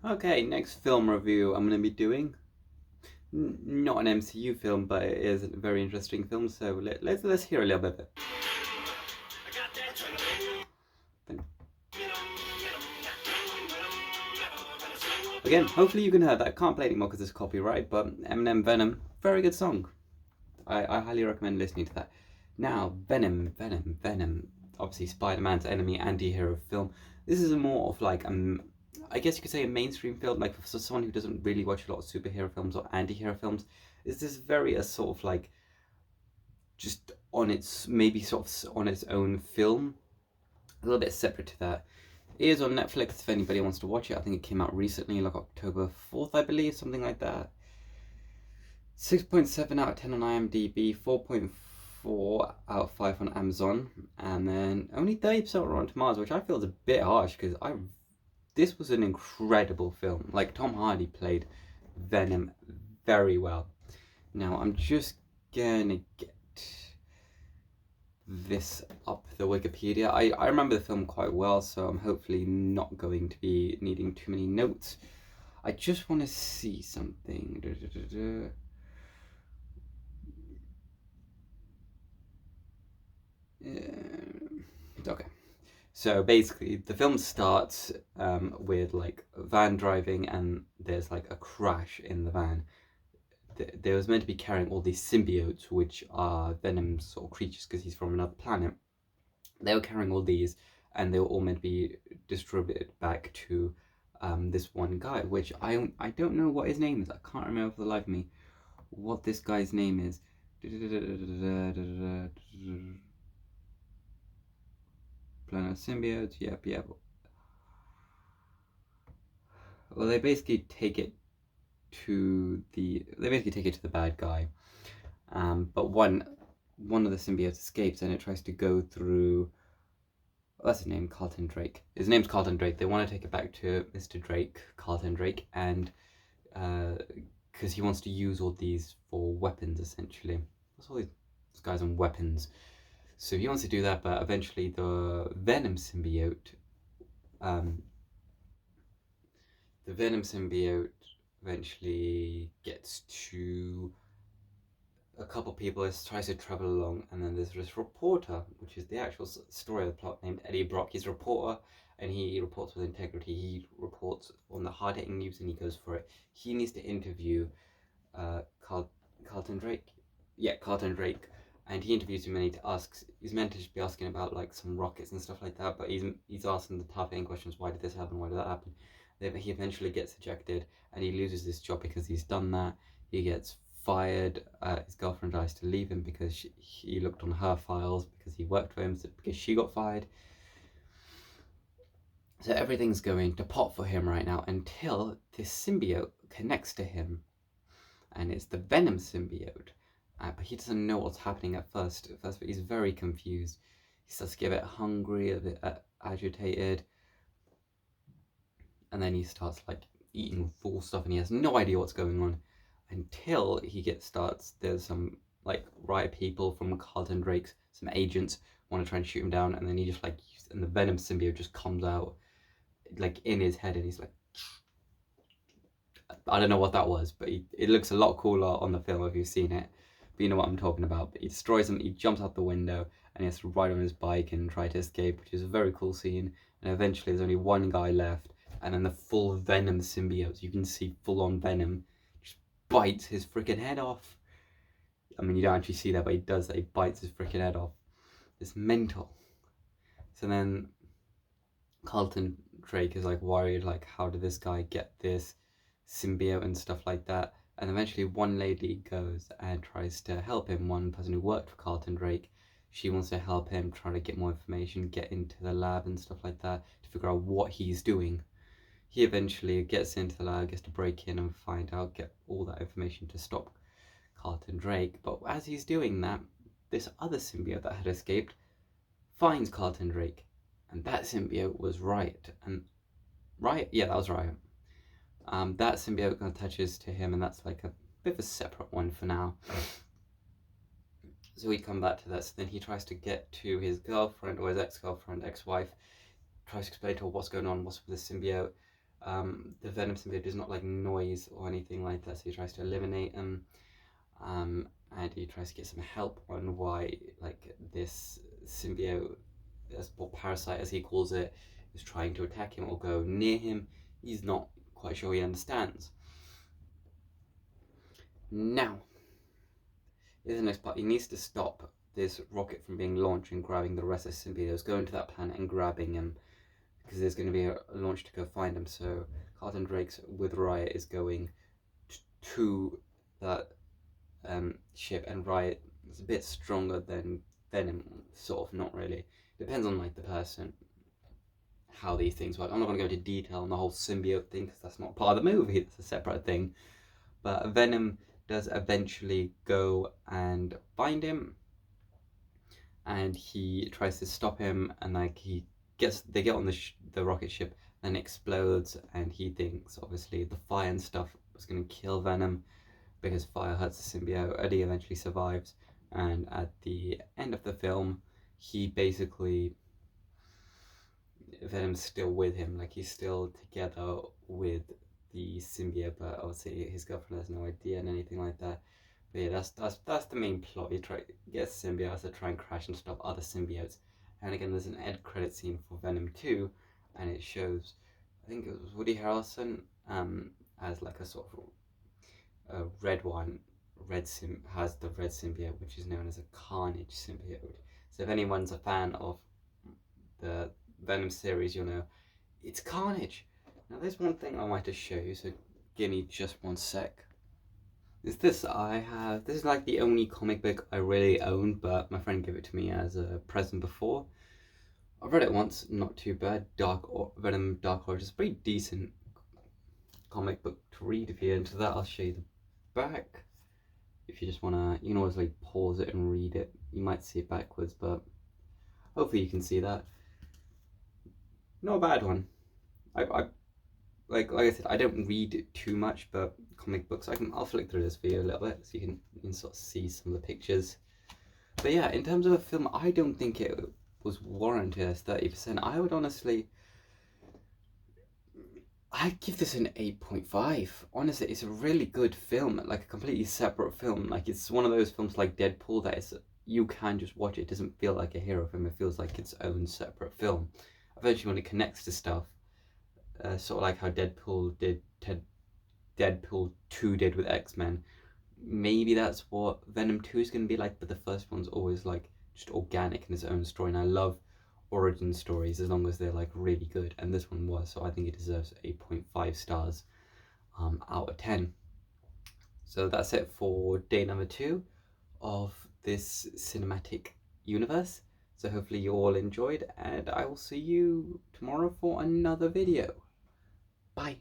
Okay, next film review I'm going to be doing. Not an MCU film, but it is a very interesting film, so let's hear a little bit of it. Again, hopefully you can hear that. I can't play anymore because it's copyright, but Eminem Venom, very good song. I highly recommend listening to that. Now, Venom. Obviously, Spider-Man's enemy, anti-hero film. This is a more of like I guess you could say a mainstream film, like for someone who doesn't really watch a lot of superhero films or anti-hero films. Is this very a sort of like just on its maybe sort of on its own film, a little bit separate to that. It is on Netflix if anybody wants to watch it. I think it came out recently, like October 4th, I believe, something like that. 6.7 out of 10 on IMDb, 4.4 out of 5 on Amazon, and then only 30% on Rotten Tomatoes, which I feel is a bit harsh because this was an incredible film. Like, Tom Hardy played Venom very well. Now, I'm just gonna get this up the Wikipedia. I remember the film quite well, so I'm hopefully not going to be needing too many notes. I just want to see something. Okay. So basically, the film starts with like a van driving, and there's like a crash in the van. They was meant to be carrying all these symbiotes, which are Venom's sort of creatures, because he's from another planet. They were carrying all these, and they were all meant to be distributed back to this one guy, which I don't know what his name is. I can't remember for the life of me what this guy's name is. Planet symbiotes. Yep. Well, they basically take it to the bad guy. But one of the symbiotes escapes, and it tries to go through. That's his name, Carlton Drake. His name's Carlton Drake. They want to take it back to Mr. Drake, Carlton Drake, and because he wants to use all these for weapons, essentially. That's all these guys on weapons. So he wants to do that, but eventually um, the Venom symbiote eventually gets to a couple people as tries to travel along, and then there's this reporter, which is the actual story of the plot, named Eddie Brock. He's a reporter, and he reports with integrity. He reports on the hard-hitting news, and he goes for it. He needs to interview Carlton Drake. Yeah, Carlton Drake. And he interviews him, and he's meant to just be asking about like some rockets and stuff like that, but he's asking the tough hitting questions. Why did this happen? Why did that happen? He eventually gets ejected, and he loses this job because he's done that. He gets fired. His girlfriend tries to leave him because he looked on her files because he worked for him, so because she got fired. So everything's going to pot for him right now until this symbiote connects to him, and it's the Venom symbiote. But he doesn't know what's happening at first. But he's very confused. He starts to get a bit hungry, a bit agitated, and then he starts like eating full stuff, and he has no idea what's going on until there's some like riot people from Carlton Drake's, some agents want to try and shoot him down, and then he just and the Venom symbiote just comes out like in his head, and he's like, I don't know what that was, but it looks a lot cooler on the film if you've seen it. But you know what I'm talking about. But he destroys him, he jumps out the window, and he has to ride on his bike and try to escape, which is a very cool scene. And eventually there's only one guy left, and then the full Venom symbiote, you can see full on Venom, just bites his freaking head off. I mean, you don't actually see that, but he does that. He bites his freaking head off. It's mental. So then Carlton Drake is like worried, like, how did this guy get this symbiote and stuff like that? And eventually one lady goes and tries to help him, one person who worked for Carlton Drake. She wants to help him try to get more information, get into the lab and stuff like that to figure out what he's doing. He eventually gets into the lab, gets to break in and find out, get all that information to stop Carlton Drake. But as he's doing that, this other symbiote that had escaped finds Carlton Drake, and that symbiote was Riot. And Riot, yeah, that was Riot. That symbiote attaches to him, and that's like a bit of a separate one for now. So we come back to that. So then he tries to get to his girlfriend, or his ex-girlfriend, ex-wife, tries to explain to her what's going on, what's with the symbiote. The Venom symbiote does not like noise or anything like that, so he tries to eliminate him. And he tries to get some help on why like this symbiote, or parasite as he calls it, is trying to attack him or go near him. He's not quite sure he understands. Now, in the next part, he needs to stop this rocket from being launched and grabbing the rest of the symbiotes, going to that planet and grabbing him, because there's going to be a launch to go find him. So Carlton Drake's with Riot is going to that ship, and Riot is a bit stronger than Venom, sort of, not really. Depends on like the person, how these things work. I'm not going to go into detail on the whole symbiote thing because that's not part of the movie, that's a separate thing. But Venom does eventually go and find him, and he tries to stop him, and like they get on the rocket ship, then explodes, and he thinks obviously the fire and stuff was going to kill Venom because fire hurts the symbiote. Eddie eventually survives, and at the end of the film, he basically, Venom's still with him, like he's still together with the symbiote, but obviously his girlfriend has no idea and anything like that. But yeah, that's the main plot. He gets symbiotes to try and crash and stop other symbiotes. And again, there's an end credit scene for Venom 2, and it shows, I think it was Woody Harrelson as like a sort of a red one. Has the red symbiote, which is known as a Carnage symbiote. So if anyone's a fan of the Venom series, you'll know it's Carnage. Now there's one thing I wanted to show you, so give me just one sec. This is like the only comic book I really own, but my friend gave it to me as a present before. I've read it once, not too bad. Venom Dark Origins, a pretty decent comic book to read. If you're into that, I'll show you the back. If you just wanna, you can always like pause it and read it. You might see it backwards, but hopefully you can see that. Not a bad one. I like I said, I don't read too much, but comic books, I'll flick through this for you a little bit so you can sort of see some of the pictures. But yeah, in terms of a film, I don't think it was warranted as 30%. I would honestly, I'd give this an 8.5. Honestly, it's a really good film, like a completely separate film. Like it's one of those films like Deadpool that is, you can just watch it. It doesn't feel like a hero film. It feels like its own separate film. Eventually, when it connects to stuff, sort of like how Deadpool 2 did with X-Men. Maybe that's what Venom 2 is going to be like, but the first one's always like just organic in its own story, and I love origin stories as long as they're like really good, and this one was, so I think it deserves 8.5 stars out of 10. So that's it for day number 2 of this cinematic universe. So hopefully you all enjoyed, and I will see you tomorrow for another video. Bye.